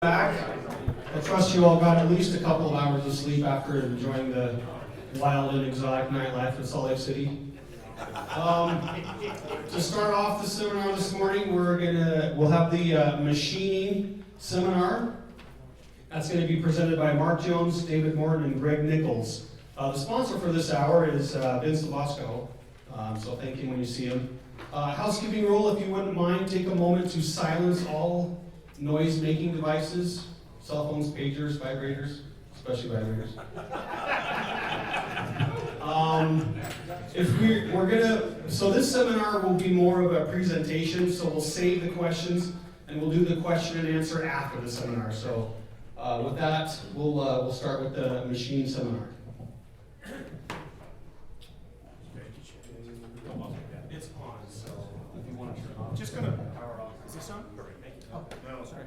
Back. I trust you all got at least a couple of hours of sleep after enjoying the wild and exotic nightlife in Salt Lake City. To start off the seminar this morning, we'll have the machining seminar. That's going to be presented by Mark Jones, David Morton, and Greg Nichols. The sponsor for this hour is Vince Labosco, so thank him when you see him. Housekeeping rule, if you wouldn't mind, take a moment to silence all noise-making devices, cell phones, pagers, vibrators, especially vibrators. So this seminar will be more of a presentation, so we'll save the questions and we'll do the question and answer after the seminar. So with that, we'll start with the machine seminar. It's on, so if you want to turn it off. Just gonna power off. Is this on? Oh, no, sorry.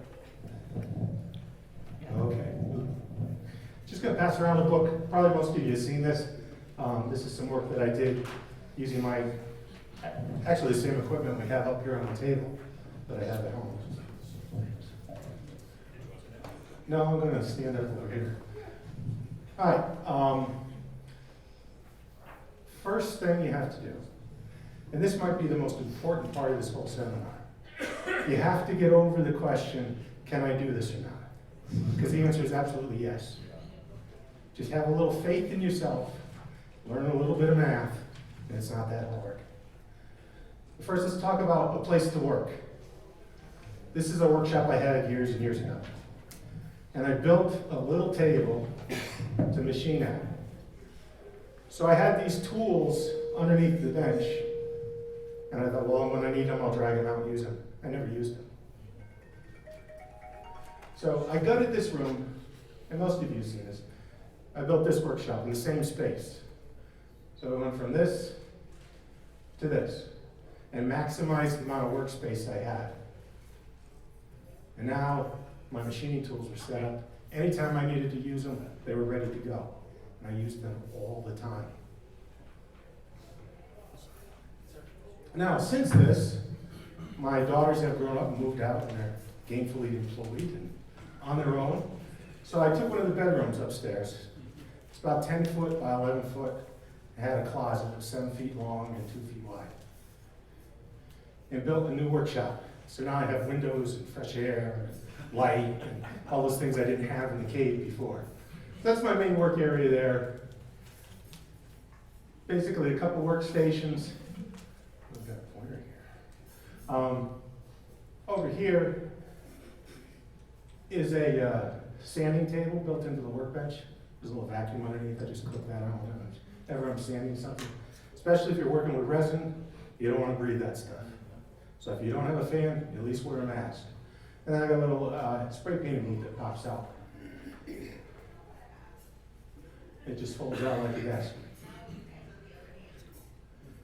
Okay. Just gonna pass around the book. Probably most of you have seen this. This is some work that I did using actually the same equipment we have up here on the table that I have at home. No, I'm gonna stand up over here. All right. First thing you have to do, and this might be the most important part of this whole seminar, you have to get over the question, can I do this or not? Because the answer is absolutely yes. Just have a little faith in yourself, learn a little bit of math, and it's not that hard. First, let's talk about a place to work. This is a workshop I had years and years ago. And I built a little table to machine at. So I had these tools underneath the bench, and I thought, well, when I need them, I'll drag them out and use them. I never used them. So I gutted this room, and most of you have seen this. I built this workshop in the same space. So I went from this to this, and maximized the amount of workspace I had. And now my machining tools were set up. Anytime I needed to use them, they were ready to go. And I used them all the time. Now, since this, my daughters have grown up and moved out, and they're gainfully employed and on their own. So I took one of the bedrooms upstairs. It's about 10 foot by 11 foot. It had a closet that was 7 feet long and 2 feet wide. And built a new workshop. So now I have windows and fresh air and light and all those things I didn't have in the cave before. That's my main work area there. Basically a couple workstations. I've got a pointer here. Over here is a sanding table built into the workbench. There's a little vacuum underneath. I just clip that on whenever I'm sanding something. Especially if you're working with resin, you don't want to breathe that stuff. So if you don't have a fan, you at least wear a mask. And then I got a little spray painting booth that pops out. It just folds out like a desk.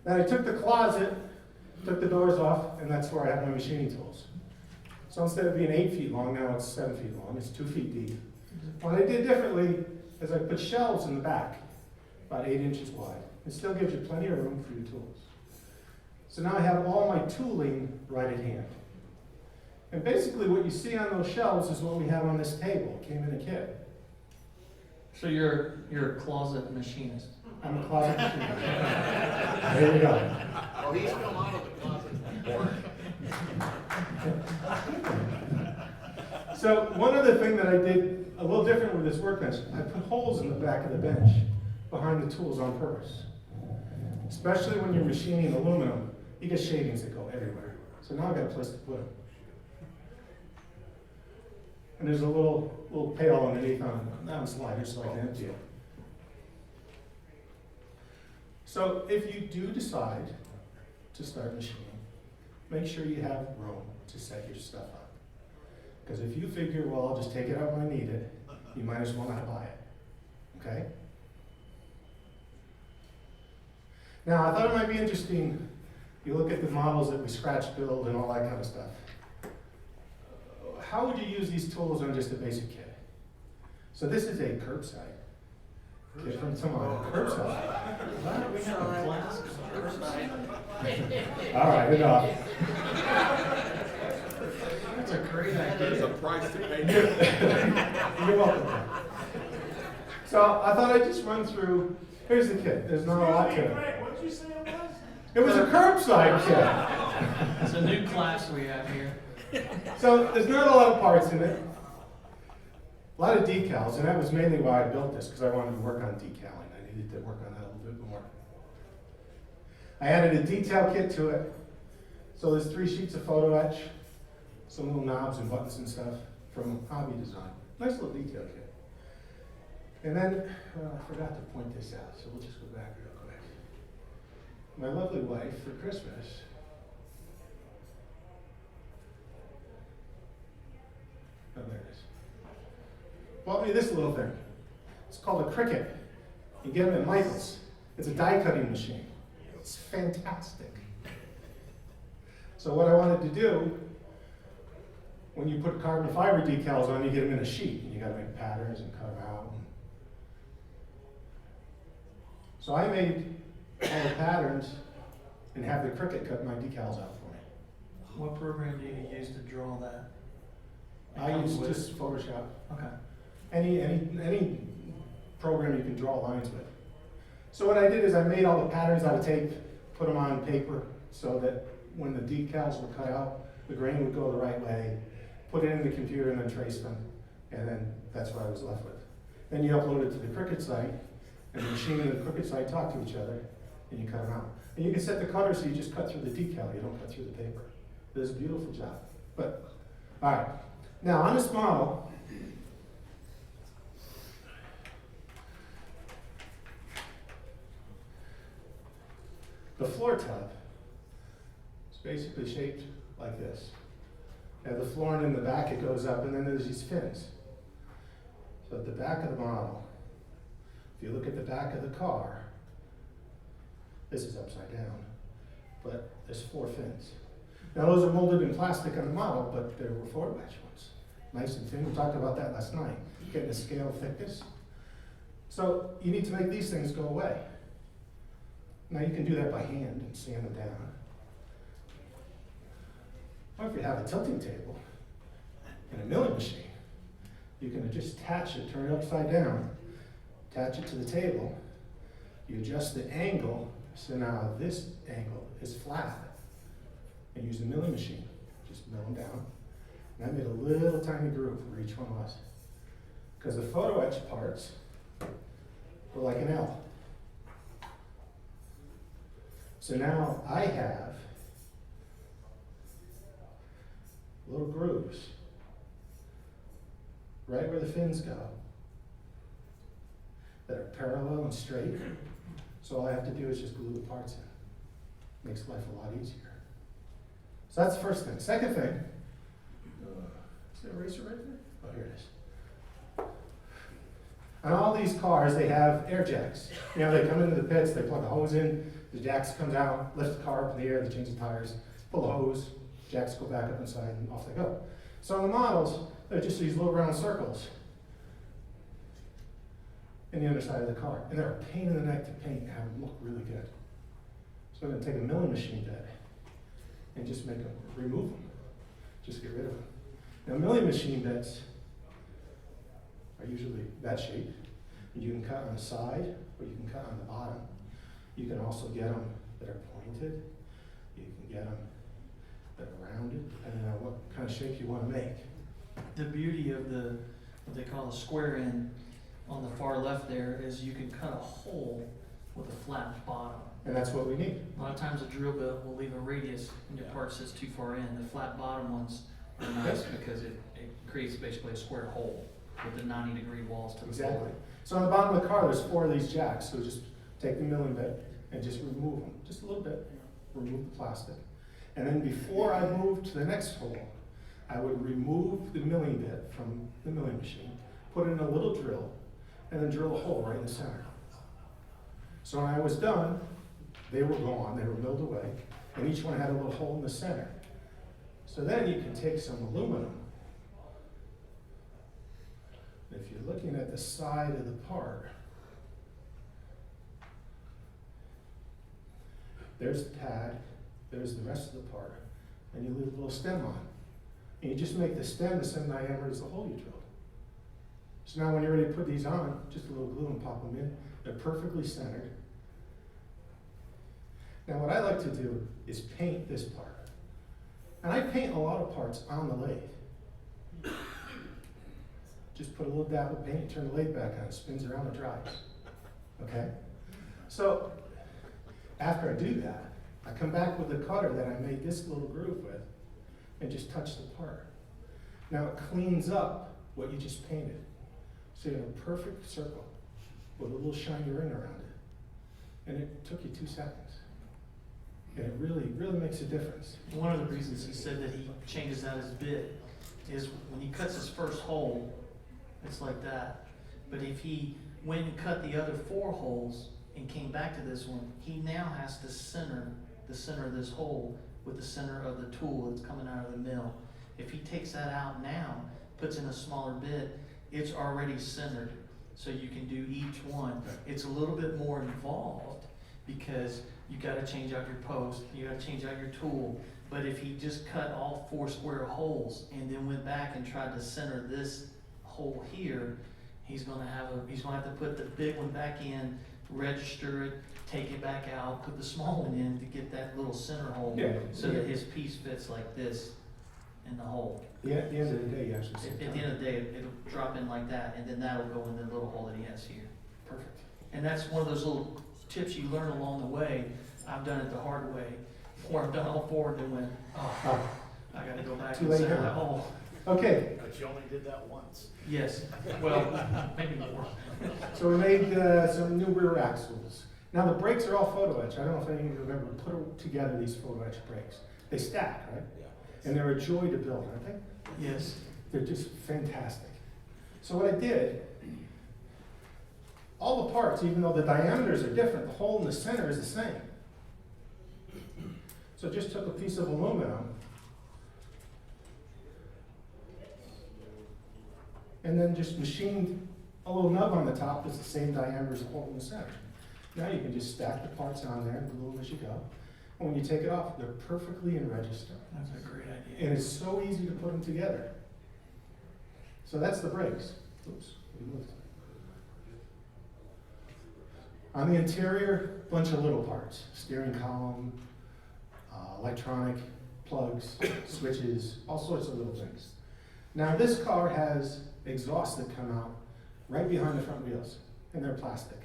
Then I took the closet, took the doors off, and that's where I have my machining tools. So instead of being 8 feet long, now it's 7 feet long. It's 2 feet deep. What I did differently is I put shelves in the back, about 8 inches wide. It still gives you plenty of room for your tools. So now I have all my tooling right at hand. And basically what you see on those shelves is what we have on this table. It came in a kit. So you're a closet machinist. I'm a closet machinist. There you go. Oh, he's come out of the closet before. So one other thing that I did a little different with this workbench, I put holes in the back of the bench behind the tools on purpose. Especially when you're machining aluminum, you get shavings that go everywhere. So now I've got a place to put them. And there's a little pail underneath on sliders so I can empty it. So if you do decide to start machining, make sure you have room to set your stuff up. Because if you figure, well, I'll just take it out when I need it, you might as well not buy it. Okay? Now, I thought it might be interesting, you look at the models that we scratch build and all that kind of stuff. How would you use these tools on just a basic kit? So this is a curbside. Different tomorrow. Curbside. Why don't we have a class? All right, enough. That's a great idea. there's a price to pay. You're welcome. So I thought I'd just run through, here's the kit. There's not a lot to it. What did you say it was? It was a curbside kit. It's a new class we have here. So there's not a lot of parts in it. A lot of decals, and that was mainly why I built this, because I wanted to work on decaling. I needed to work on that a little bit more. I added a detail kit to it. So there's 3 sheets of photo etch, some little knobs and buttons and stuff from Hobby Design. Nice little detail kit. And then, I forgot to point this out, so we'll just go back real quick. My lovely wife, for Christmas, oh, there it is, bought me this little thing. It's called a Cricut. You get them at Michael's. It's a die cutting machine. It's fantastic. So what I wanted to do, when you put carbon fiber decals on, you get them in a sheet, and you gotta make patterns and cut them out. So I made all the patterns and have the Cricut cut my decals out for me. What program do you use to draw that? I use just Photoshop. Okay. Any program you can draw lines with. So what I did is I made all the patterns out of tape, put them on paper so that when the decals were cut out, the grain would go the right way, put it in the computer and then trace them, and then that's what I was left with. Then you upload it to the Cricut site, and the machine and the Cricut site talk to each other, and you cut them out. And you can set the cutter so you just cut through the decal, you don't cut through the paper. It does a beautiful job. But, all right. Now on this model, the floor tub is basically shaped like this. You have the flooring in the back, it goes up, and then there's these fins. So at the back of the model, if you look at the back of the car, this is upside down, but there's 4 fins. Now those are molded in plastic on the model, but they were Ford wedge ones. Nice and thin, we talked about that last night, getting the scale thickness. So you need to make these things go away. Now you can do that by hand and sand them down. Or if you have a tilting table and a milling machine, you can just attach it, turn it upside down, attach it to the table. You adjust the angle, so now this angle is flat. And use the milling machine, just mill them down. And I made a little tiny groove where each one was. Because the photo etch parts were like an L. So now I have little grooves right where the fins go that are parallel and straight. So all I have to do is just glue the parts in. Makes life a lot easier. So that's the first thing. Second thing, is there an eraser right there? Oh, here it is. On all these cars, they have air jacks. You know, they come into the pits, they plug a hose in, the jacks comes out, lift the car up in the air, they change the tires, pull the hose, jacks go back up inside, and off they go. So on the models, they're just these little round circles in the underside of the car. And they're a pain in the neck to paint and have them look really good. So I'm going to take a milling machine bed and just make them, remove them, just get rid of them. Now milling machine beds are usually that shape. And you can cut on the side or you can cut on the bottom. You can also get them that are pointed. You can get them that are rounded, depending on what kind of shape you want to make. The beauty of the, what they call the square end on the far left there is you can cut a hole with a flat bottom. And that's what we need. A lot of times a drill bit will leave a radius and your part sits too far in. The flat bottom ones are nice because it creates basically a square hole with the 90-degree walls to the floor. Exactly. So on the bottom of the car, there's 4 of these jacks. So just take the milling bit and just remove them, just a little bit. Remove the plastic. And then before I move to the next hole, I would remove the milling bit from the milling machine, put in a little drill, and then drill a hole right in the center. So when I was done, they were gone, they were milled away, and each one had a little hole in the center. So then you can take some aluminum. If you're looking at the side of the part, there's the pad, there's the rest of the part, and you leave a little stem on. And you just make the stem the same diameter as the hole you drilled. So now when you're ready to put these on, just a little glue and pop them in. They're perfectly centered. Now what I like to do is paint this part. And I paint a lot of parts on the lathe. Just put a little dab of paint, turn the lathe back on, it spins around, it dries. Okay? So after I do that, I come back with the cutter that I made this little groove with and just touch the part. Now it cleans up what you just painted. So you have a perfect circle with a little shiny ring around it. And it took you 2 seconds. And it really, really makes a difference. One of the reasons he said that he changes out his bit is when he cuts his first hole, it's like that. But if he went and cut the other 4 holes and came back to this one, he now has to center the center of this hole with the center of the tool that's coming out of the mill. If he takes that out now, puts in a smaller bit, it's already centered. So you can do each one. It's a little bit more involved because you gotta change out your post, you gotta change out your tool. But if he just cut all 4 square holes and then went back and tried to center this hole here, he's gonna have to put the big one back in, register it, take it back out, put the small one in to get that little center hole, so that his piece fits like this in the hole. Yeah, at the end of the day, you actually At the end of the day, it'll drop in like that, and then that'll go in the little hole that he has here. Perfect. And that's one of those little tips you learn along the way. I've done it the hard way, where I've done all 4 and then went, oh, I gotta go back Too and late center now. that hole. Okay, But you only did that once. Yes, well, maybe more. so we made some new rear axles. Now the brakes are all photo etched. I don't know if any of you have ever put together these photo etched brakes. They stack, right? Yeah. And they're a joy to build, aren't they? Yes. They're just fantastic. So what I did, all the parts, even though the diameters are different, the hole in the center is the same. So I just took a piece of aluminum and then just machined a little nub on the top that's the same diameter as the hole in the center. Now you can just stack the parts on there and glue them as you go. And when you take it off, they're perfectly in register. That's a great idea. And it's so easy to put them together. So that's the brakes. Oops, we moved. On the interior, bunch of little parts. Steering column, electronic plugs, switches, all sorts of little things. Now this car has exhausts that come out right behind the front wheels, and they're plastic.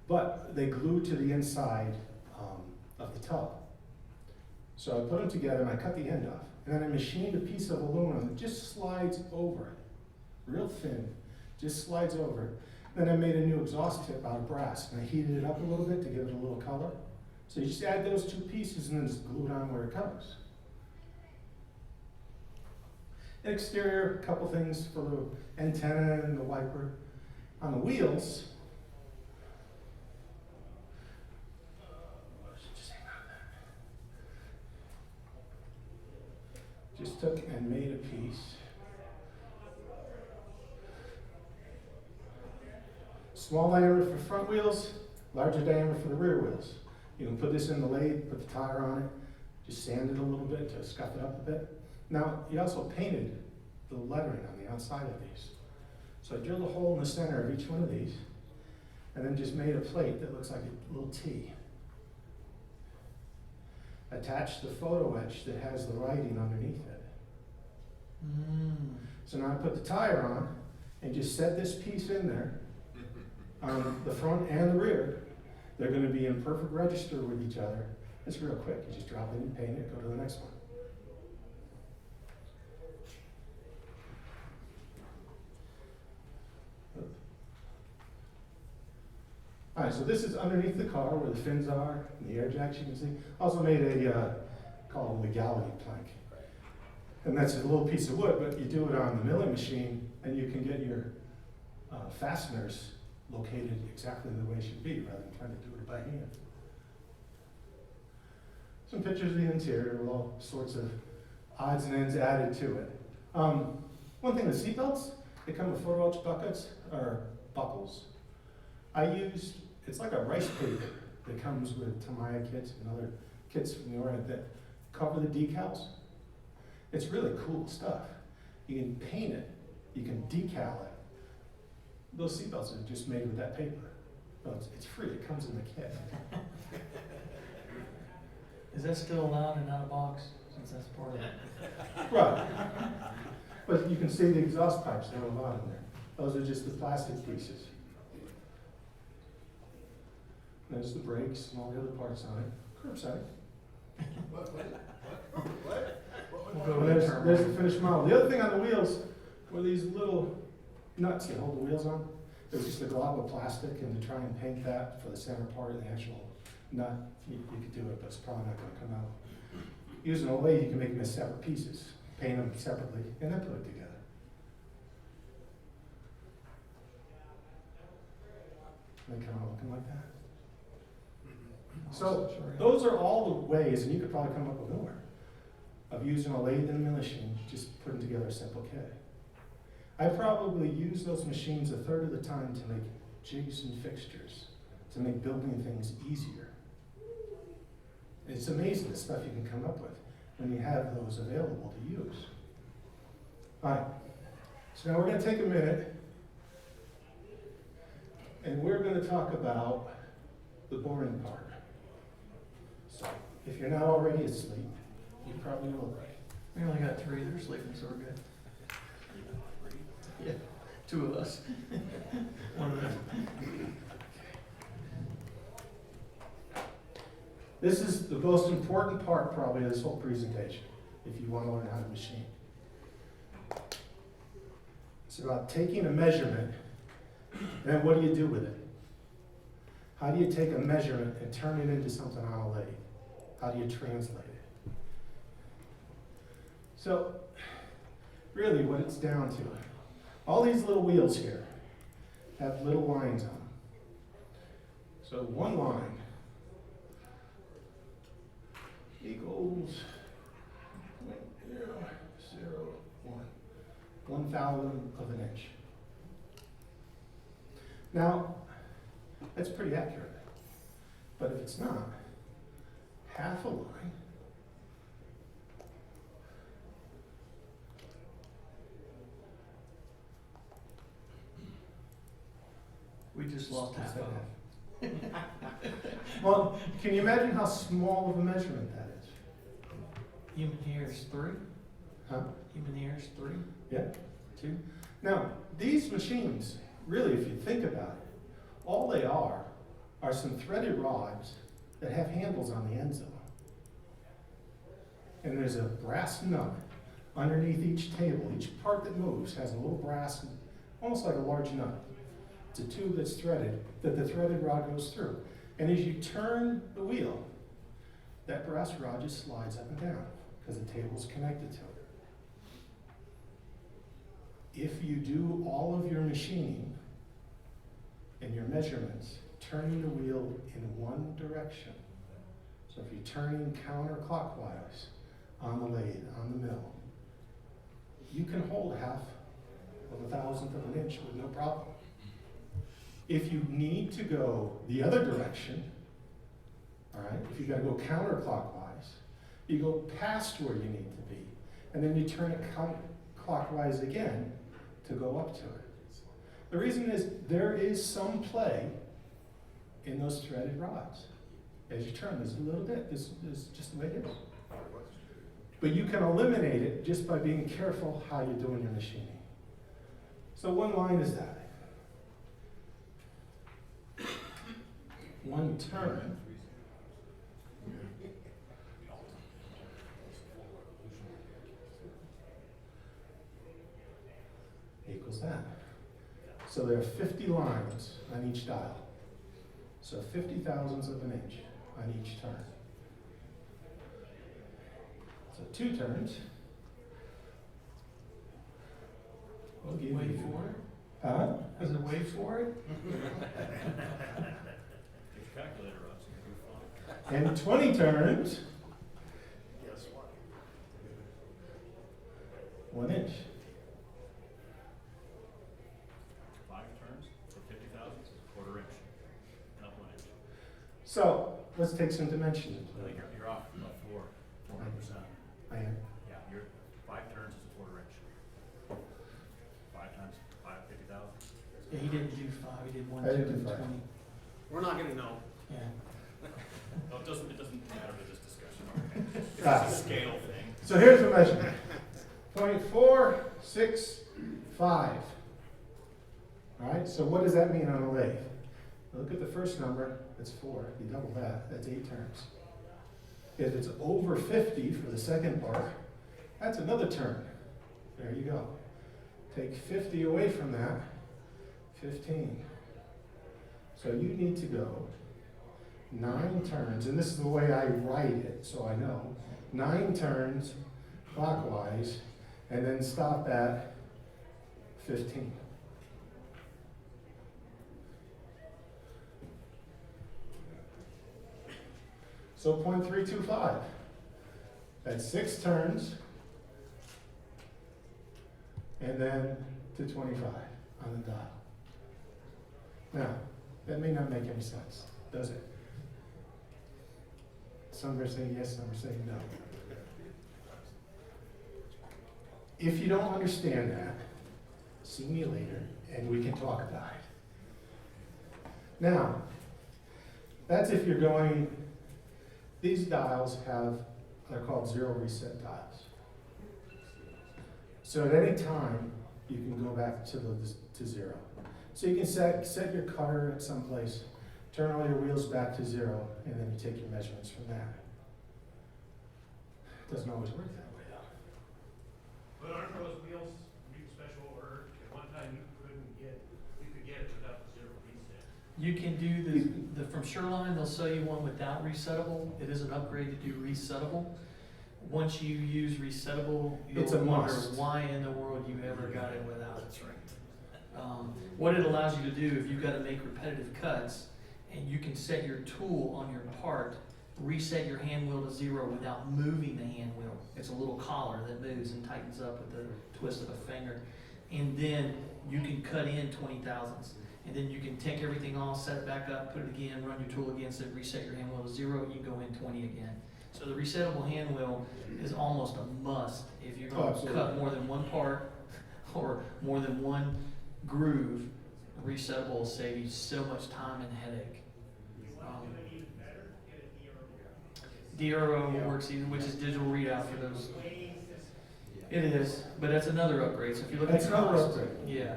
But they glue to the inside of the tub. So I put them together and I cut the end off. And then I machined a piece of aluminum that just slides over it. Real thin, just slides over it. Then I made a new exhaust tip out of brass and I heated it up a little bit to give it a little color. So you just add those 2 pieces and then just glue it on where it comes. Exterior, a couple things for the antenna and the wiper. On the wheels, just took and made a piece. Small diameter for front wheels, larger diameter for the rear wheels. You can put this in the lathe, put the tire on it, just sand it a little bit to scuff it up a bit. Now, he also painted the lettering on the outside of these. So I drilled a hole in the center of each one of these, and then just made a plate that looks like a little T. Attached the photo etch that has the writing underneath it. So now I put the tire on and just set this piece in there on the front and the rear. They're going to be in perfect register with each other. It's real quick. You just drop it in, paint it, go to the next one. All right, so this is underneath the car where the fins are and the air jacks you can see. Also made a called a legality plank. And that's a little piece of wood, but you do it on the milling machine and you can get your fasteners located exactly the way it should be rather than trying to do it by hand. Some pictures of the interior with all sorts of odds and ends added to it. One thing, the seatbelts, they come with photo etch buckets or buckles. I used, it's like a rice paper that comes with Tamiya kits and other kits from the orient that cover the decals. It's really cool stuff. You can paint it, you can decal it. Those seatbelts are just made with that paper. Well, it's free, it comes in the kit. Is that still allowed and not a box, since that's part of it? Right. But you can see the exhaust pipes down the bottom there. Those are just the plastic pieces. There's the brakes and all the other parts on it. Curbside. We'll go And to the there's the terminal. finished model. The other thing on the wheels were these little nuts that hold the wheels on. It was just a glob of plastic, and to try and paint that for the center part of the actual nut, you could do it, but it's probably not gonna come out. Using a lathe, you can make them as separate pieces, paint them separately, and then put it together. They come out looking like that. So those are all the ways, and you could probably come up with more, of using a lathe and a mill machine, just putting together a simple kit. I probably use those machines a third of the time to make jigs and fixtures, to make building things easier. It's amazing the stuff you can come up with when you have those available to use. All right, so now we're going to take a minute and we're going to talk about the boring part. So if you're not already asleep, you probably will be. We only got 3, they're sleeping, so we're good. Yeah, 2 of us. One of them. This is the most important part probably of this whole presentation, if you want to learn how to machine. It's about taking a measurement, and then what do you do with it? How do you take a measurement and turn it into something on a lathe? How do you translate it? So, really what it's down to, all these little wheels here have little lines on them. So one line equals 0.001, 1/1000 of an inch. Now, that's pretty accurate, but if it's not, half a line We just lost half of it. Well, can you imagine how small of a measurement that is? Human hair is 3. Huh? Human hair is 3, Yeah. 2. Now, these machines, really, if you think about it, all they are some threaded rods that have handles on the ends of them. And there's a brass nut underneath each table. Each part that moves has a little brass, almost like a large nut. It's a tube that's threaded, that the threaded rod goes through. And as you turn the wheel, that brass rod just slides up and down because the table's connected to it. If you do all of your machining and your measurements, turning the wheel in one direction. So if you're turning counterclockwise on the lathe, on the mill, you can hold half of a thousandth of an inch with no problem. If you need to go the other direction, all right, if you gotta go counterclockwise, you go past where you need to be, and then you turn it counterclockwise again to go up to it. The reason is there is some play in those threaded rods. As you turn, there's a little bit, this is just the way it is. But you can eliminate it just by being careful how you're doing your machining. So one line is that. One turn equals that. So there are 50 lines on each dial. So 50 thousandths of an inch on each turn. So 2 turns. We'll give Wait you. for it? Huh? Is it wait for it? Calculator up, so you're fine. And 20 turns, Guess what? 1 inch. 5 turns for 50 thousandths is a quarter inch, not 1 inch. So let's take some dimensions. I think you're off about 400%. I am. Yeah, you're Yeah, he didn't do 5, he did 1, I 2, didn't do and 5. 20. We're not gonna know. Yeah. No, it doesn't matter to this discussion. It's Ah. a scale thing. So here's the measurement. 0.465. All right, so what does that mean on a lathe? Look at the first number, that's 4. You double that, that's 8 turns. If it's over 50 for the second part, that's another turn. There you go. Take 50 away from that, 15. So you need to go 9 turns, and this is the way I write it, so I know. 9 turns clockwise, and then stop at 15. So 0.325. That's 6 turns, and then to 25 on the dial. Now, that may not make any sense, does it? Some are saying yes, some are saying no. If you don't understand that, see me later and we can talk about it. Now, that's if you're going, these dials they're called zero reset dials. So at any time, you can go back to 0. So you can set your cutter at some place, turn all your wheels back to 0, and then you take your measurements from that. It doesn't always work that way though. But aren't those wheels special order? At one time you could get it without the zero reset. You can do the from Shoreline, they'll sell you one without resettable. It is an upgrade to do resettable. Once you use resettable, It's a you'll wonder must. why in the world you ever got it without it. What it allows you to do, if you've got to make repetitive cuts, and you can set your tool on your part, reset your hand wheel to 0 without moving the hand wheel. It's a little collar that moves and tightens up with the twist of a finger. And then you can cut in 20 thousandths. And then you can take everything off, set it back up, put it again, run your tool again, reset your hand wheel to 0, you go in 20 again. So the resettable hand wheel is almost a must if you're going to Absolutely. cut more than one part or more than one groove. A resettable will save you so much time and headache. DRO works even, which is digital readout for those. It is, but that's another upgrade. So if you look at That's the another cost, upgrade. yeah,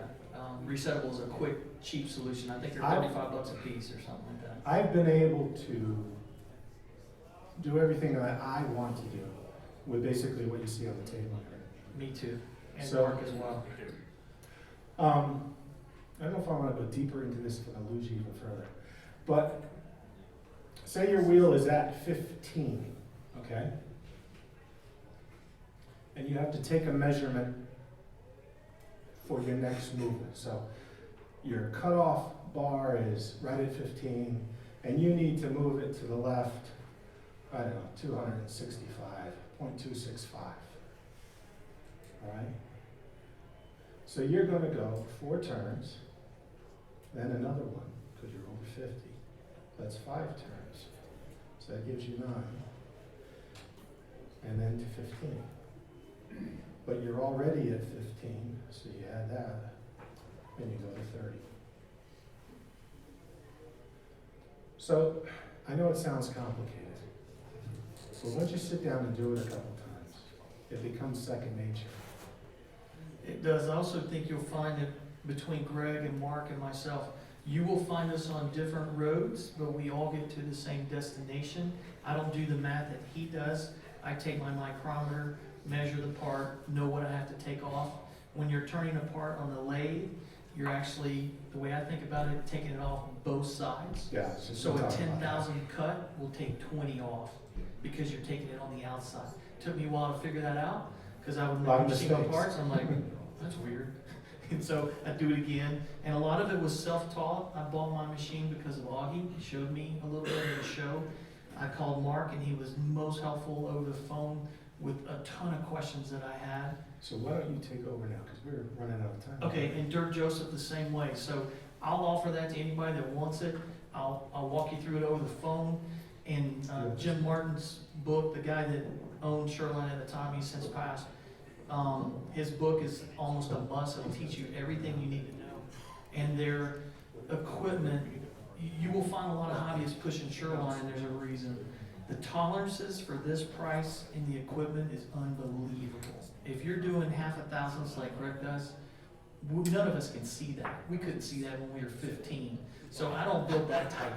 resettable is a quick, cheap solution. I think they're I've- $35 a piece or something like that. I've been able to do everything that I want to do with basically what you see on the table here. Me too, and So- Mark as well. I don't know if I want to go deeper into this if I lose you even further. But say your wheel is at 15, okay? And you have to take a measurement for your next movement. So your cutoff bar is right at 15, and you need to move it to the left, I don't know, 265.265. All right? So you're going to go 4 turns, then another one, because you're over 50. That's 5 turns. So that gives you 9. And then to 15. But you're already at 15, so you add that, and you go to 30. So I know it sounds complicated, but once you sit down and do it a couple times, it becomes second nature. It does. I also think you'll find that between Greg and Mark and myself, you will find us on different roads, but we all get to the same destination. I don't do the math that he does. I take my micrometer, measure the part, know what I have to take off. When you're turning a part on the lathe, you're actually, the way I think about it, taking it off both sides. Yeah, it's just So we'll a talk about that. 10,000 cut will take 20 off because you're taking it on the outside. Took me a while to figure that out because I would A lot of make single mistakes. parts. I'm like, that's weird. And so I do it again. And a lot of it was self-taught. I bought my machine because of Augie. He showed me a little bit of the show. I called Mark and he was most helpful over the phone with a ton of questions that I had. So why don't you take over now, because we're running out of time. Okay, and Dirk Joseph the same way. So I'll offer that to anybody that wants it. I'll walk you through it over the phone. And Jim Martin's book, the guy that owned Shoreline at the time, he's since passed. His book is almost a must. It'll teach you everything you need to know. and their equipment, you will find a lot of hobbyists pushing Shoreline, and there's a reason. The tolerances for this price in the equipment is unbelievable. If you're doing half a thousandths like Greg does, none of us can see that. We couldn't see that when we were 15. So I don't build that type.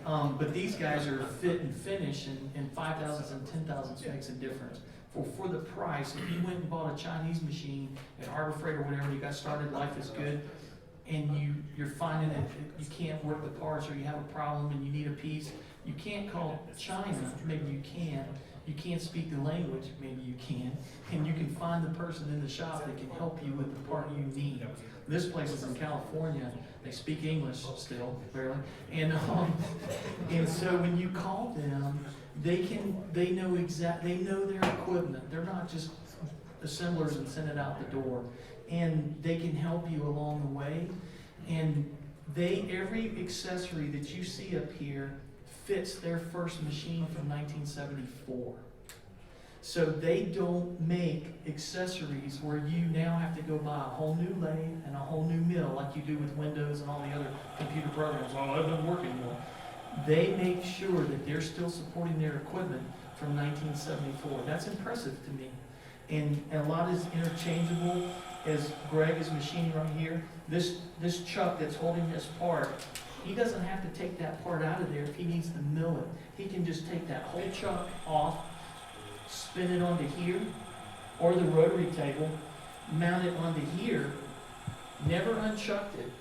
But these guys are fit and finish, and 5 thousandths and 10 thousandths makes a difference. For the price, if you went and bought a Chinese machine at Harbor Freight or whatever, you got started, life is good, and you're finding that you can't work the parts, or you have a problem and you need a piece, you can't call China, maybe you can. You can't speak the language, maybe you can. And you can find the person in the shop that can help you with the part you need. This place is in California. They speak English still, barely. And so when you call them, they know their equipment. They're not just assemblers and send it out the door. And they can help you along the way. And every accessory that you see up here fits their first machine from 1974. So they don't make accessories where you now have to go buy a whole new lathe and a whole new mill like you do with Windows and all the other computer programs. Well, that doesn't work anymore. They make sure that they're still supporting their equipment from 1974. That's impressive to me. And a lot is interchangeable, as Greg is machining right here. This chuck that's holding this part, he doesn't have to take that part out of there if he needs to mill it. He can just take that whole chuck off, spin it onto here, or the rotary table, mount it onto here, never unchucked it,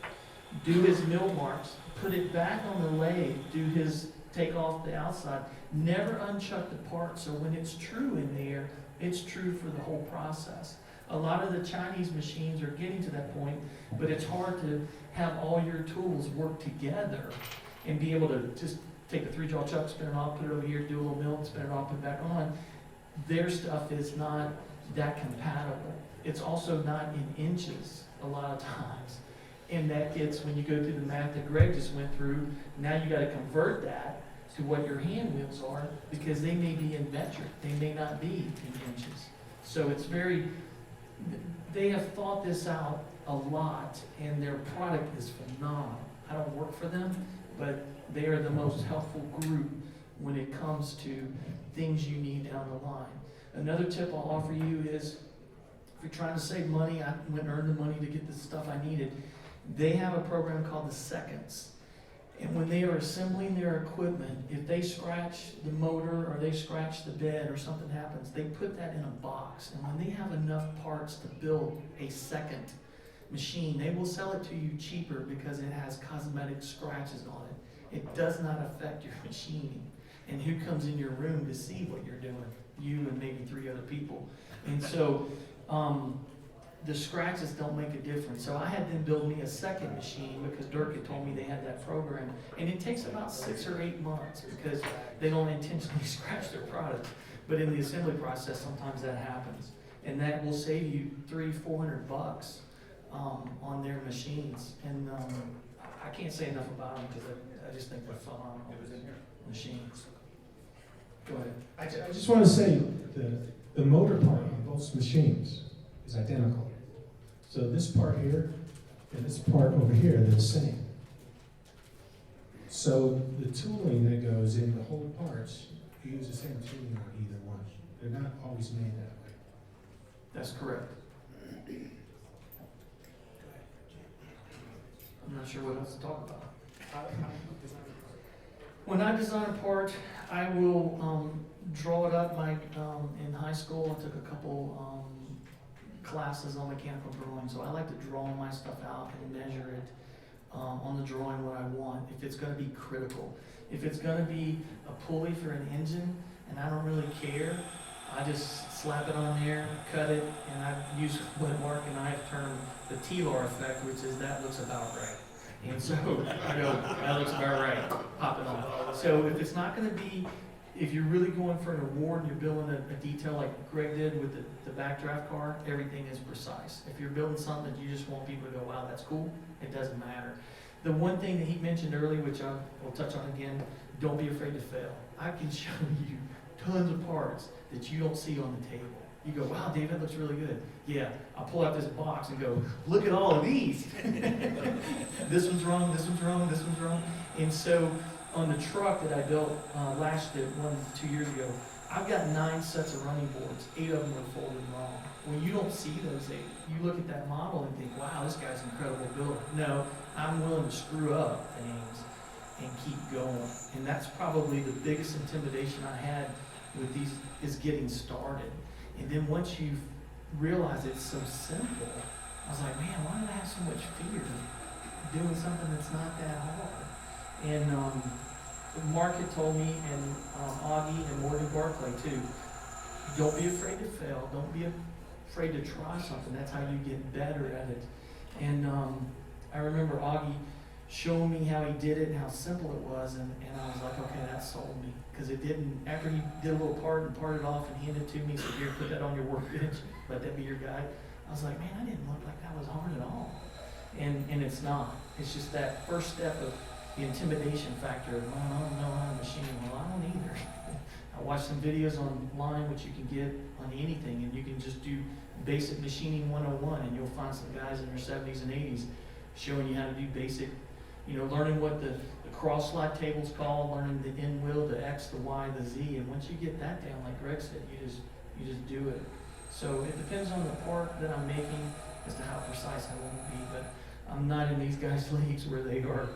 do his mill marks, put it back on the lathe, take off the outside, never unchuck the part, so when it's true in there, it's true for the whole process. A lot of the Chinese machines are getting to that point, but it's hard to have all your tools work together and be able to just take the 3-jaw chuck, spin it off, put it over here, do a little mill, spin it off, put it back on. Their stuff is not that compatible. It's also not in inches a lot of times. And that gets, when you go through the math that Greg just went through, now you gotta convert that to what your hand wheels are, because they may be in metric, they may not be in inches. So it's they have thought this out a lot, and their product is phenomenal. I don't work for them, but they are the most helpful group when it comes to things you need down the line. Another tip I'll offer you is, if you're trying to save money, I went and earned the money to get the stuff I needed. They have a program called the Seconds. And when they are assembling their equipment, if they scratch the motor or they scratch the bed or something happens, they put that in a box. And when they have enough parts to build a second machine, they will sell it to you cheaper because it has cosmetic scratches on it. It does not affect your machining. And who comes in your room to see what you're doing? You and maybe 3 other people. And so the scratches don't make a difference. So I had them build me a second machine because Dirk had told me they had that program. And it takes about 6 or 8 months because they don't intentionally scratch their product. But in the assembly process, sometimes that happens. And that will save you $300-400 on their machines. And I can't say enough about them because I just think they're phenomenal machines. Go ahead. I just want to say the motor part on both machines is identical. So this part here and this part over here, they're the same. So the tooling that goes in the whole parts, you use the same tooling on either one. They're not always made that way. That's correct. I'm not sure what else to talk about. When I design a part, I will draw it up. In high school, I took a couple classes on mechanical drawing, so I like to draw my stuff out and measure it on the drawing what I want, if it's going to be critical. If it's going to be a pulley for an engine, and I don't really care, I just slap it on there, cut it, and I use what Mark and I have termed the T-bar effect, which is that looks about right. And so I go, that looks about right, pop it on. So if it's not going to be, if you're really going for an award and you're building a detail like Greg did with the backdraft car, everything is precise. If you're building something that you just want people to go, wow, that's cool, it doesn't matter. The one thing that he mentioned earlier, which I will touch on again, don't be afraid to fail. I can show you tons of parts that you don't see on the table. You go, wow, Dave, that looks really good. Yeah, I'll pull out this box and go, look at all of these. This one's wrong, this one's wrong, this one's wrong. And so on the truck that I built 2 years ago, I've got 9 sets of running boards. 8 of them are folded wrong. When you don't see those 8, you look at that model and think, wow, this guy's an incredible builder. No, I'm willing to screw up things and keep going. And that's probably the biggest intimidation I had with these, is getting started. And then once you realize it's so simple, I was like, man, why do I have so much fear of doing something that's not that hard? And Mark had told me, and Augie and Morton Barclay too, don't be afraid to fail. Don't be afraid to try something. That's how you get better at it. And I remember Augie showing me how he did it and how simple it was, and I was like, okay, that sold me. Because it didn't, after he did a little part and parted off and handed it to me, he said, here, put that on your workbench, let that be your guide. I was like, man, I didn't look like that was hard at all. And it's not. It's just that first step of the intimidation factor of, well, I don't know how to machine. Well, I don't either. I watched some videos online which you can get on anything, and you can just do basic machining 101, and you'll find some guys in their 70s and 80s showing you how to do basic, learning what the cross slide table's called, learning the end wheel, the X, the Y, the Z, and once you get that down, like Greg said, you just do it. So it depends on the part that I'm making as to how precise I want to be, but I'm not in these guys' leagues where they are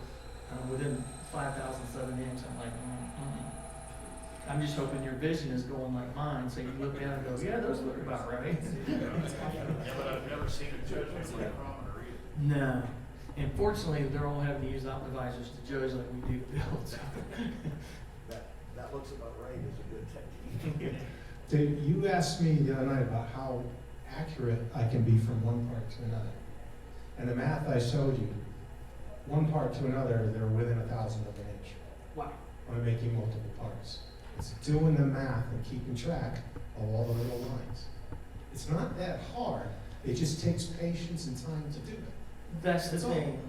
within 5,000 7 inch. I'm like, I'm just hoping your vision is going like mine, so you look down and go, yeah, those look about right. Yeah, but I've never seen a judge with a chronometer either. No. And fortunately, they're all having to use optimizers to judge like we do builds. That looks about right, is a good technique. Dave, you asked me the other night about how accurate I can be from one part to another. And the math I showed you, one part to another, they're within 1,000th of an inch. Wow. When I'm making multiple parts. It's doing the math and keeping track of all the little lines. It's not that hard. It just takes patience and time to do it. That's the That's all. thing.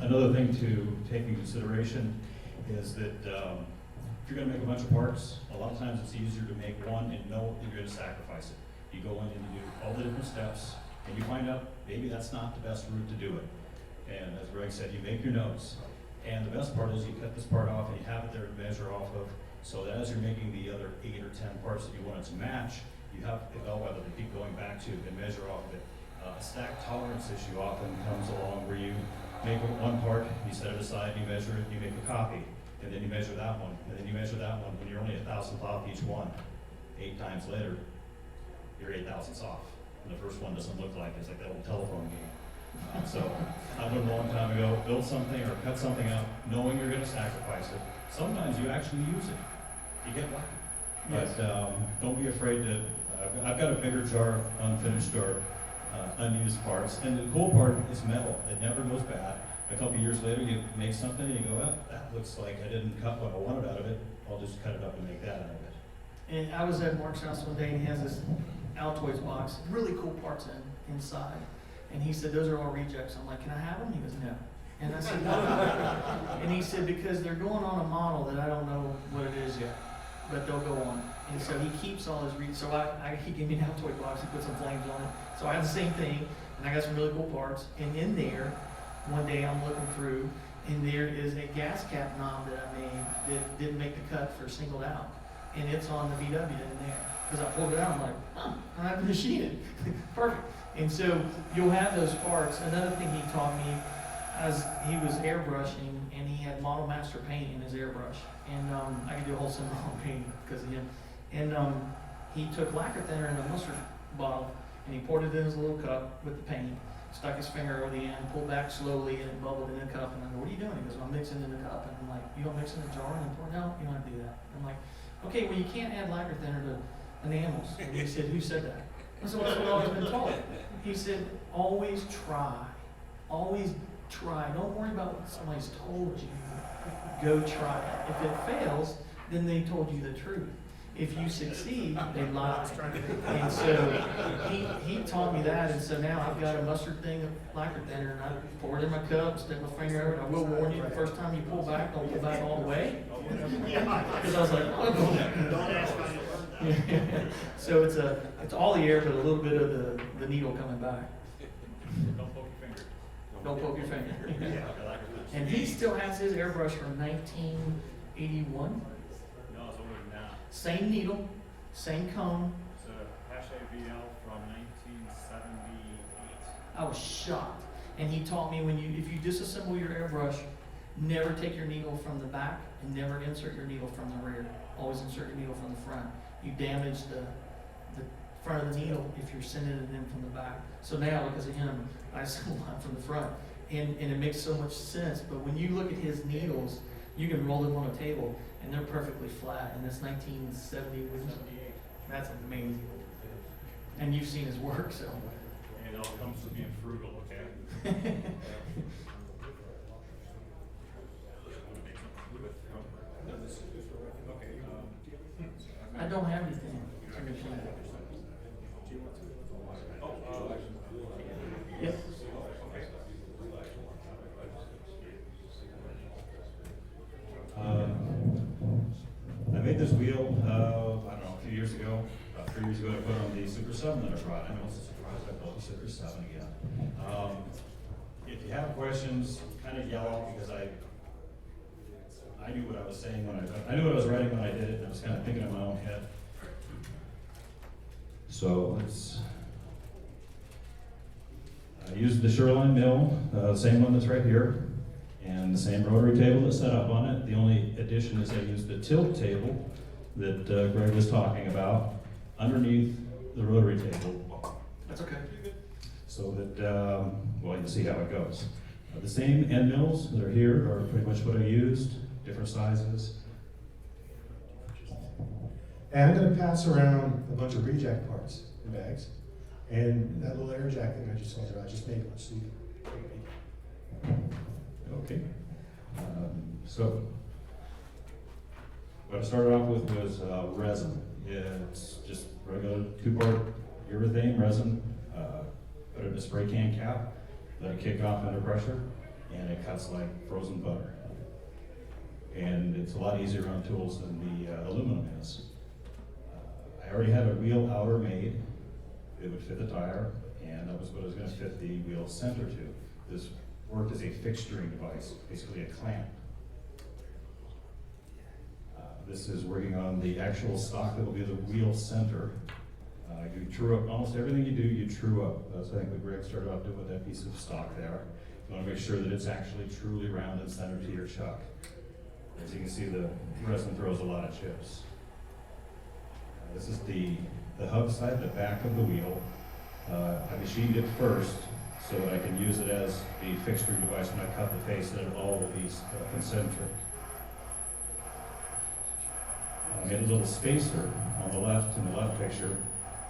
Another thing to take into consideration is that if you're gonna make a bunch of parts, a lot of times it's easier to make one and know that you're gonna sacrifice it. You go in and you do all the different steps, and you find out maybe that's not the best route to do it. And as Greg said, you make your notes. And the best part is you cut this part off and you have it there to measure off of, so that as you're making the other 8 or 10 parts that you want it to match, you have a bellwether to keep going back to and measure off of it. A stack tolerance issue often comes along where you make one part, you set it aside, you measure it, you make a copy, and then you measure that one, and then you measure that one, when you're only 1,000th off each one. 8 times later, you're 8,000ths off. And the first one doesn't look like it's like that old telephone game. So I learned a long time ago, build something or cut something out, knowing you're gonna sacrifice it. Sometimes you actually use it. You get lucky. But don't be afraid to, I've got a bigger jar, unfinished jar, unused parts. And the cool part is metal. It never goes bad. A couple years later, you make something and you go, oh, that looks like I didn't cut what I wanted out of it. I'll just cut it up and make that out of it. And I was at Mark's house one day, and he has this Altoids box, really cool parts inside. And he said, those are all rejects. I'm like, can I have them? He goes, no. And I said, no. And he said, because they're going on a model that I don't know what it is yet, but they'll go on. And so he keeps all his so he gave me an Altoid box, he put some flames on it. So I have the same thing, and I got some really cool parts. And in there, one day I'm looking through, and there is a gas cap knob that I made that didn't make the cut for singled out. And it's on the VW in there. Because I pulled it out, I'm like, I don't have to machine it. Perfect. And so you'll have those parts. Another thing he taught me, as he was airbrushing, and he had Model Master paint in his airbrush. And I could do a whole seminar on painting because of him. And he took lacquer thinner in a mustard bottle, and he poured it in his little cup with the paint, stuck his finger over the end, pulled back slowly, and it bubbled in the cup. And I go, what are you doing? He goes, I'm mixing in the cup. And I'm like, you don't mix in the jar and then pour? No, you don't have to do that. I'm like, okay, well, you can't add lacquer thinner to enamels. And he said, who said that? I said, well, that's what I've always been told. He said, always try. Always try. Don't worry about what somebody's told you. Go try it. If it fails, then they told you the truth. If you succeed, they lied. And so he taught me that, and so now I've got a mustard thing of lacquer thinner, and I pour it in my cup, stick my finger over it. I will warn you, the first time you pull back, don't pull back all the way. Because I was like, oh, Don't ask how you learned So it's all the air, but a little bit of the needle coming back. Don't poke your finger. Don't poke your finger. Yeah. And he still has his airbrush from 1981. No, it's older than that. Same needle, same cone. It's a #VL from 1978. I was shocked. And he taught me if you disassemble your airbrush, never take your needle from the back and never insert your needle from the rear. Always insert your needle from the front. You damage the front of the needle if you're sending it in from the back. So now, because of him, I assemble mine from the front. And it makes so much sense. But when you look at his needles, you can roll them on a table and they're perfectly flat. And that's 1970. That's amazing. And you've seen his work, so. It all comes from being frugal, okay? I don't have anything to machine. Yep. I made this wheel, I don't know, a few years ago, about 3 years ago, to put on the Super 7 that I brought. I know it's a surprise I built the Super 7 again. If you have questions, kind of yell out, because I knew what I was saying when I knew what I was writing when I did it, and I was kind of thinking in my own head. So I used the Shoreline mill, the same one that's right here, and the same rotary table that's set up on it. The only addition is I used the tilt table that Greg was talking about underneath the rotary table. That's okay. So that, well, you'll see how it goes. The same end mills that are here are pretty much what I used, different sizes. And I'm gonna pass around a bunch of reject parts in bags. And that little air jack thing I just told you about, just made one, so you can take a peek. Okay. So, what I started off with was resin. It's just regular 2-part urethane resin. Put it in a spray can cap, let it kick off under pressure, and it cuts like frozen butter. And it's a lot easier on tools than the aluminum is. I already had a wheel outer made. It would fit the tire, and that was what I was going to fit the wheel center to. This worked as a fixturing device, basically a clamp. This is working on the actual stock that will be the wheel center. You true up almost everything you do, you true up. That's I think what Greg started off doing with that piece of stock there. You want to make sure that it's actually truly round and centered to your chuck. As you can see, the resin throws a lot of chips. This is the hub side, the back of the wheel. I machined it first so that I can use it as the fixturing device when I cut the face, that it all will be concentric. I made a little spacer on the left, in the left picture.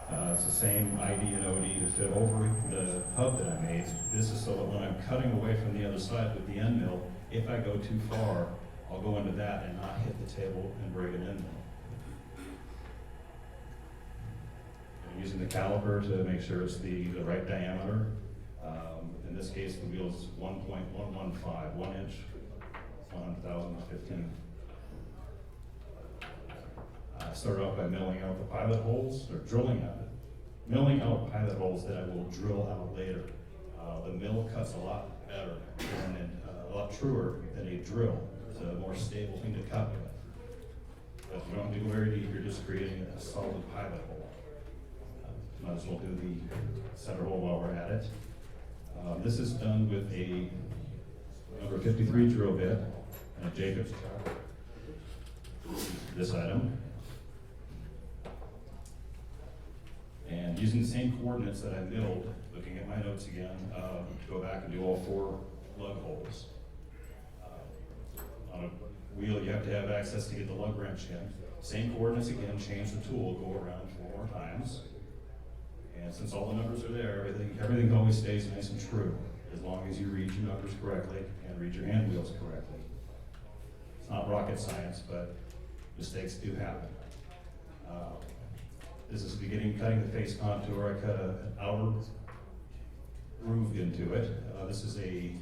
It's the same ID and OD to fit over the hub that I made. This is so that when I'm cutting away from the other side with the end mill, if I go too far, I'll go into that and not hit the table and break an end mill. I'm using the caliper to make sure it's the right diameter. In this case, the wheel is 1.115, 1 inch, 100,015. I started off by milling out the pilot holes, or drilling out it. Milling out pilot holes that I will drill out later. The mill cuts a lot better and a lot truer than a drill. It's a more stable thing to cut with. But you don't have to go very deep, you're just creating a solid pilot hole. Might as well do the center hole while we're at it. This is done with a number 53 drill bit and a Jacobs chuck. This item. And using the same coordinates that I milled, looking at my notes again, to go back and do all 4 lug holes. On a wheel, you have to have access to get the lug wrench in. Same coordinates again, change the tool, go around 4 more times. And since all the numbers are there, everything always stays nice and true, as long as you read your numbers correctly and read your hand wheels correctly. It's not rocket science, but mistakes do happen. This is beginning cutting the face contour. I cut an outer groove into it. This is a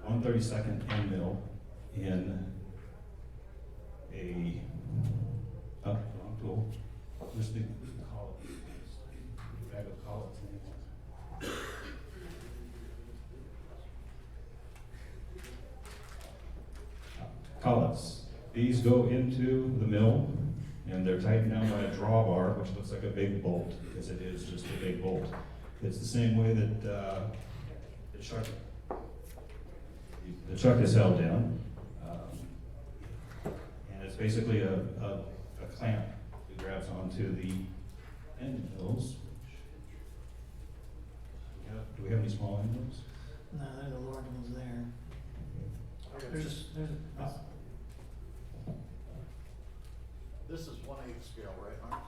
1/32 end mill in a, wrong tool. Where's the collet? Bag of collets. Collets. These go into the mill, and they're tightened down by a drawbar, which looks like a big bolt, because it is just a big bolt. It's the same way that the chuck is held down. And it's basically a clamp that grabs onto the end mills. Do we have any small end mills? No, there's a large ones there. This is 1/8 scale, right, Mark?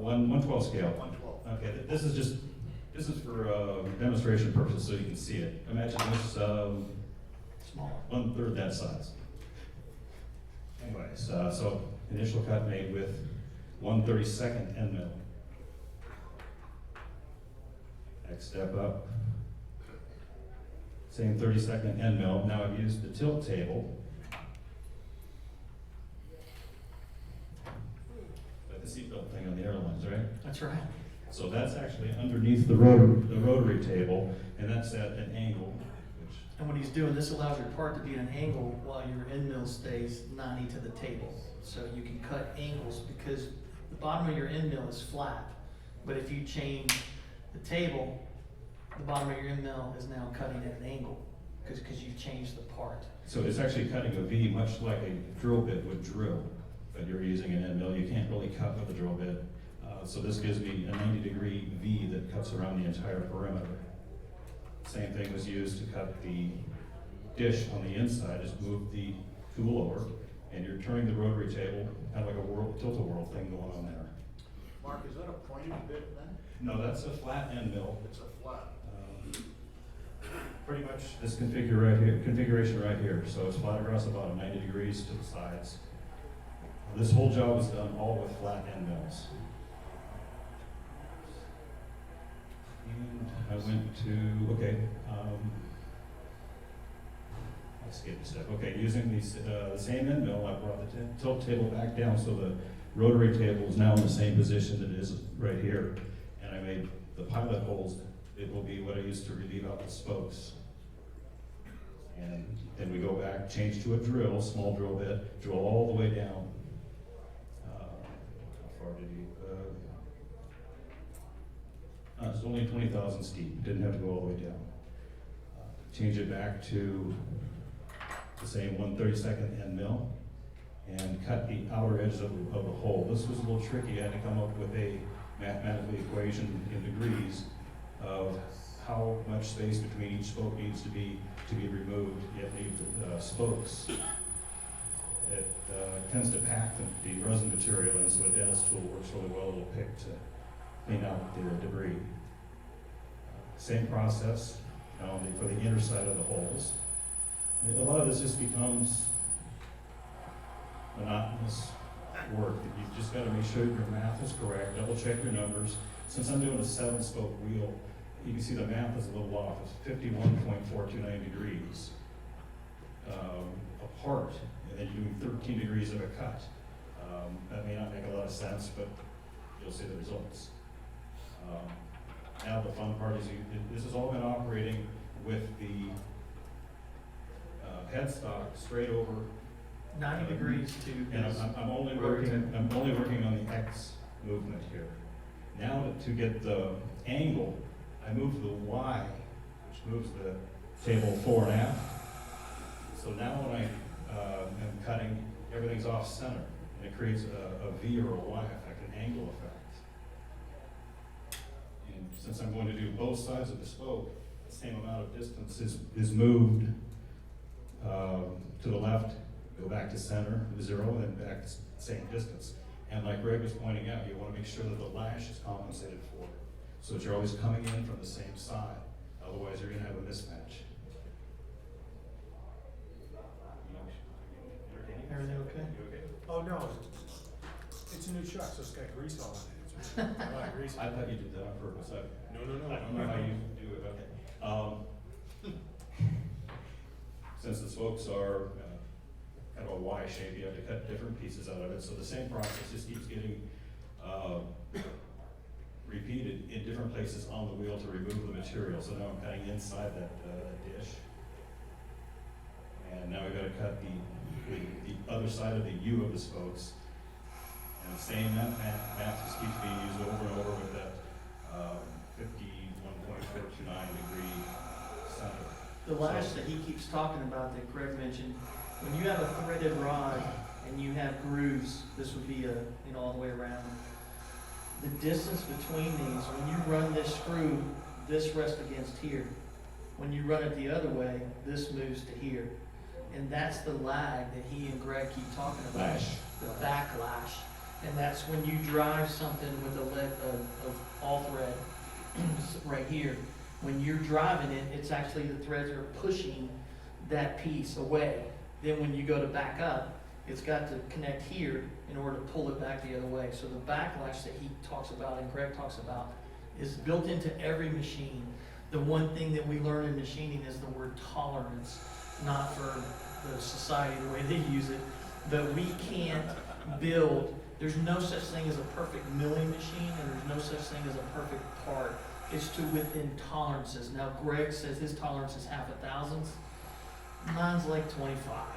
1/12 scale. 1/12. Okay, this is for demonstration purposes, so you can see it. Imagine this, Smaller. 1/3 that size. Anyways, so initial cut made with 1/32 end mill. Next step up. Same 32nd end mill. Now I've used the tilt table. Like the seatbelt thing on the airlines, right? That's right. So that's actually underneath the rotary table, and that's at an angle, which, And what he's doing, this allows your part to be at an angle while your end mill stays 90 to the table. So you can cut angles because the bottom of your end mill is flat. But if you change the table, the bottom of your end mill is now cutting at an angle because you've changed the part. so it's actually cutting a V, much like a drill bit would drill, but you're using an end mill. You can't really cut with a drill bit. So this gives me a 90-degree V that cuts around the entire perimeter. Same thing was used to cut the dish on the inside. Just move the tool over, and you're turning the rotary table, kind of like a tilt-a-whirl thing going on there. Mark, is that a pointed bit then? No, that's a flat end mill. It's a flat. Pretty much this configuration right here. So it's flat across the bottom, 90 degrees to the sides. This whole job is done all with flat end mills. And I went to, okay, I skipped a step. Okay, using the same end mill, I brought the tilt table back down so the rotary table is now in the same position that it is right here. And I made the pilot holes, it will be what I used to relieve out the spokes. And then we go back, change to a drill, small drill bit, drill all the way down. How far did you, it's only 20,000 steep, didn't have to go all the way down. Change it back to the same 1/32 end mill and cut the outer edge of the hole. This was a little tricky. I had to come up with a mathematical equation in degrees of how much space between each spoke needs to be removed, yet leave the spokes. It tends to pack the resin material, and so a dentist tool works really well. It'll pick to clean out the debris. Same process for the inner side of the holes. A lot of this just becomes monotonous work. You've just got to make sure your math is correct, double check your numbers. Since I'm doing a 7-spoke wheel, you can see the math is a little off. It's 51.429 degrees apart, and then you're doing 13 degrees of a cut. That may not make a lot of sense, but you'll see the results. Now the fun part is this has all been operating with the headstock straight over. 90 degrees to And this. I'm only working on the X movement here. Now to get the angle, I move the Y, which moves the table fore and aft. So now when I am cutting, everything's off center, and it creates a V or a Y effect, an angle effect. And since I'm going to do both sides of the spoke, the same amount of distance is moved to the left, go back to center, 0, and then back to the same distance. And like Greg was pointing out, you want to make sure that the lash is compensated for, so that you're always coming in from the same side. Otherwise, you're going to have a mismatch. Everything okay? You okay? Oh, no, it's a new truck, so it's got grease all on it. It's a lot of grease. I thought you did that on purpose. No. I don't know how you do it, okay. Since the spokes are kind of a Y shape, you have to cut different pieces out of it, so the same process just keeps getting repeated in different places on the wheel to remove the material. So now I'm cutting inside that dish. And now we've got to cut the other side of the U of the spokes. And the same math just keeps being used over and over with that 51.429 degree center. The lash that he keeps talking about that Greg mentioned, when you have a threaded rod and you have grooves, this would be all the way around. The distance between these, when you run this screw, this rests against here. When you run it the other way, this moves to here. And that's the lag that he and Greg keep talking about. Lash. The backlash. And that's when you drive something with a lead of all thread right here. When you're driving it, it's actually the threads are pushing that piece away. Then when you go to back up, it's got to connect here in order to pull it back the other way. So the backlash that he talks about and Greg talks about is built into every machine. The one thing that we learn in machining is the word tolerance, not for the society the way they use it, but we can't build. There's no such thing as a perfect milling machine, and there's no such thing as a perfect part. It's to within tolerances. Now Greg says his tolerance is half a thousandth. Mine's like 25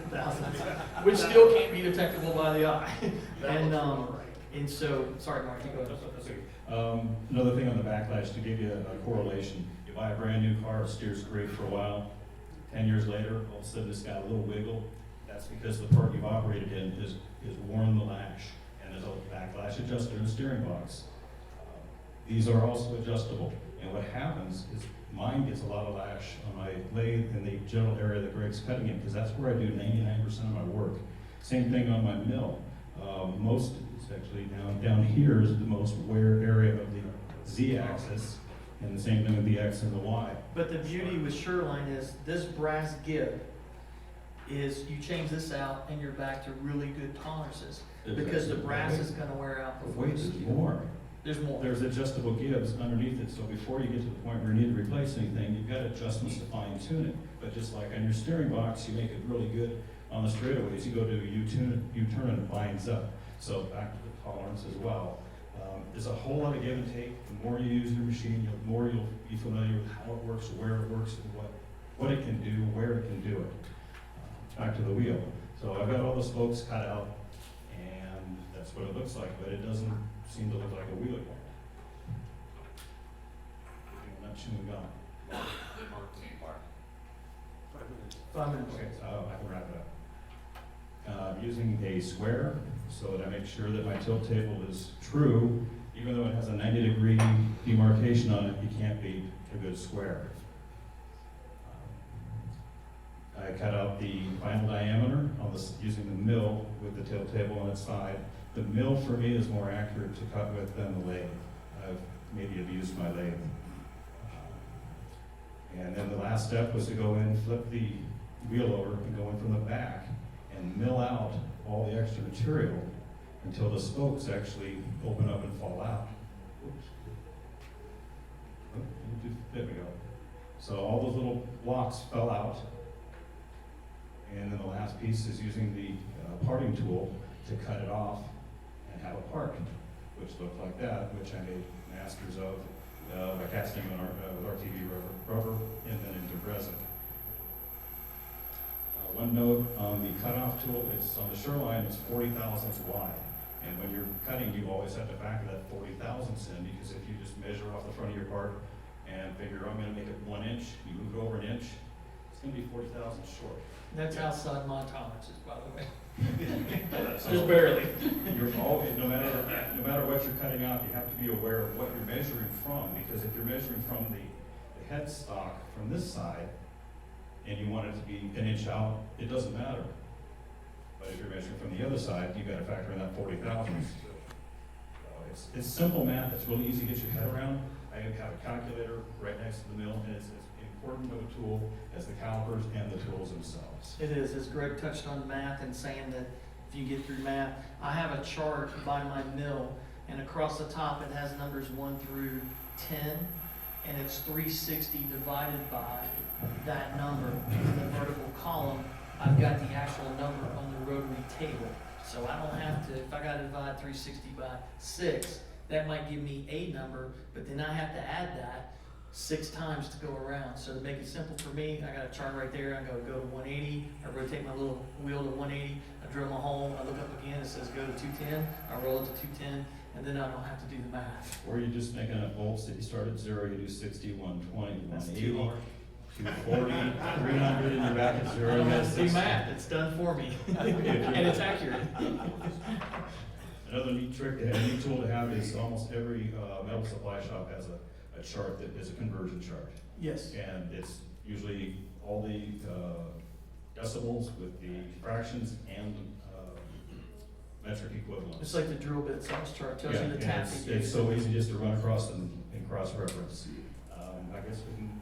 thousandths, which still can't be detectable by the eye. And so, sorry, Mark, you go ahead. That's okay. Another thing on the backlash to give you a correlation. You buy a brand new car, it steers great for a while. 10 years later, all of a sudden it's got a little wiggle. That's because the part you've operated in is worn the lash, and there's a backlash adjuster in the steering box. These are also adjustable, and what happens is mine gets a lot of lash on my lathe in the general area that Greg's cutting in, because that's where I do 99% of my work. Same thing on my mill. Most, it's actually down here is the most wear area of the Z-axis, and the same thing with the X and the Y. But the beauty with Shoreline is this brass gib is you change this out and you're back to really good tolerances, because the brass is going to wear out before Wait, the there's steel. more. There's more. There's adjustable gibs underneath it, so before you get to the point where you need to replace anything, you've got adjustments to fine tune it. But just like on your steering box, you make it really good on the straightaways. You go to a U-turn and it binds up. So back to the tolerance as well. There's a whole lot of give and take. The more you use your machine, the more you'll be familiar with how it works, where it works, and what it can do, where it can do it. Back to the wheel. So I've got all the spokes cut out, and that's what it looks like, but it doesn't seem to look like a wheel yet. I'm not chewing gum. 5 minutes. Okay, so I can wrap it up. Using a square so that I make sure that my tilt table is true, even though it has a 90-degree demarcation on it, you can't beat a good square. I cut out the final diameter on using the mill with the tilt table on its side. The mill for me is more accurate to cut with than the lathe. I've maybe abused my lathe. And then the last step was to go in, flip the wheel over, and go in from the back and mill out all the extra material until the spokes actually open up and fall out. Oops. There we go. So all those little blocks fell out. And then the last piece is using the parting tool to cut it off and have a part, which looked like that, which I made masters of by casting on with RTV rubber and then into resin. One note on the cutoff tool, it's on the Shoreline, it's 40 thousandths wide. And when you're cutting, you always have to factor that 40 thousandths in, because if you just measure off the front of your part and figure, I'm gonna make it 1 inch, you move it over an inch, it's gonna be 40 thousandths short. That's outside my tolerances, by the way. So Just barely. You're always, no matter what you're cutting out, you have to be aware of what you're measuring from, because if you're measuring from the headstock from this side, and you want it to be an inch out, it doesn't matter. But if you're measuring from the other side, you've got to factor in that 40 thousandths. So it's simple math. It's really easy to get your head around. I have a calculator right next to the mill, and it's as important of a tool as the calipers and the tools themselves. It is, as Greg touched on math and saying that if you get through math, I have a chart by my mill, and across the top it has numbers 1 through 10, and it's 360 divided by that number. In the vertical column, I've got the actual number on the rotary table. So I don't have to, if I gotta divide 360 by 6, that might give me a number, but then I have to add that 6 times to go around. So to make it simple for me, I got a chart right there, I go to 180, I rotate my little wheel to 180, I drill my hole, I look up again, it says go to 210, I roll it to 210, and then I don't have to do the math. Or you just make enough bolts that you start at 0, you do 60, 120, That's 180, too hard. 240, 300, and you're back at I 0. don't have to do 60. math, it's done for me, and it's accurate. Another neat trick to have, neat tool to have is almost every metal supply shop has a chart that is a conversion chart. Yes. And it's usually all the decibels with the fractions and metric equivalents. It's like the drill bit size chart, tells Yeah, you the and tap it's, that you it's so easy just to run across and cross-reference. I guess we can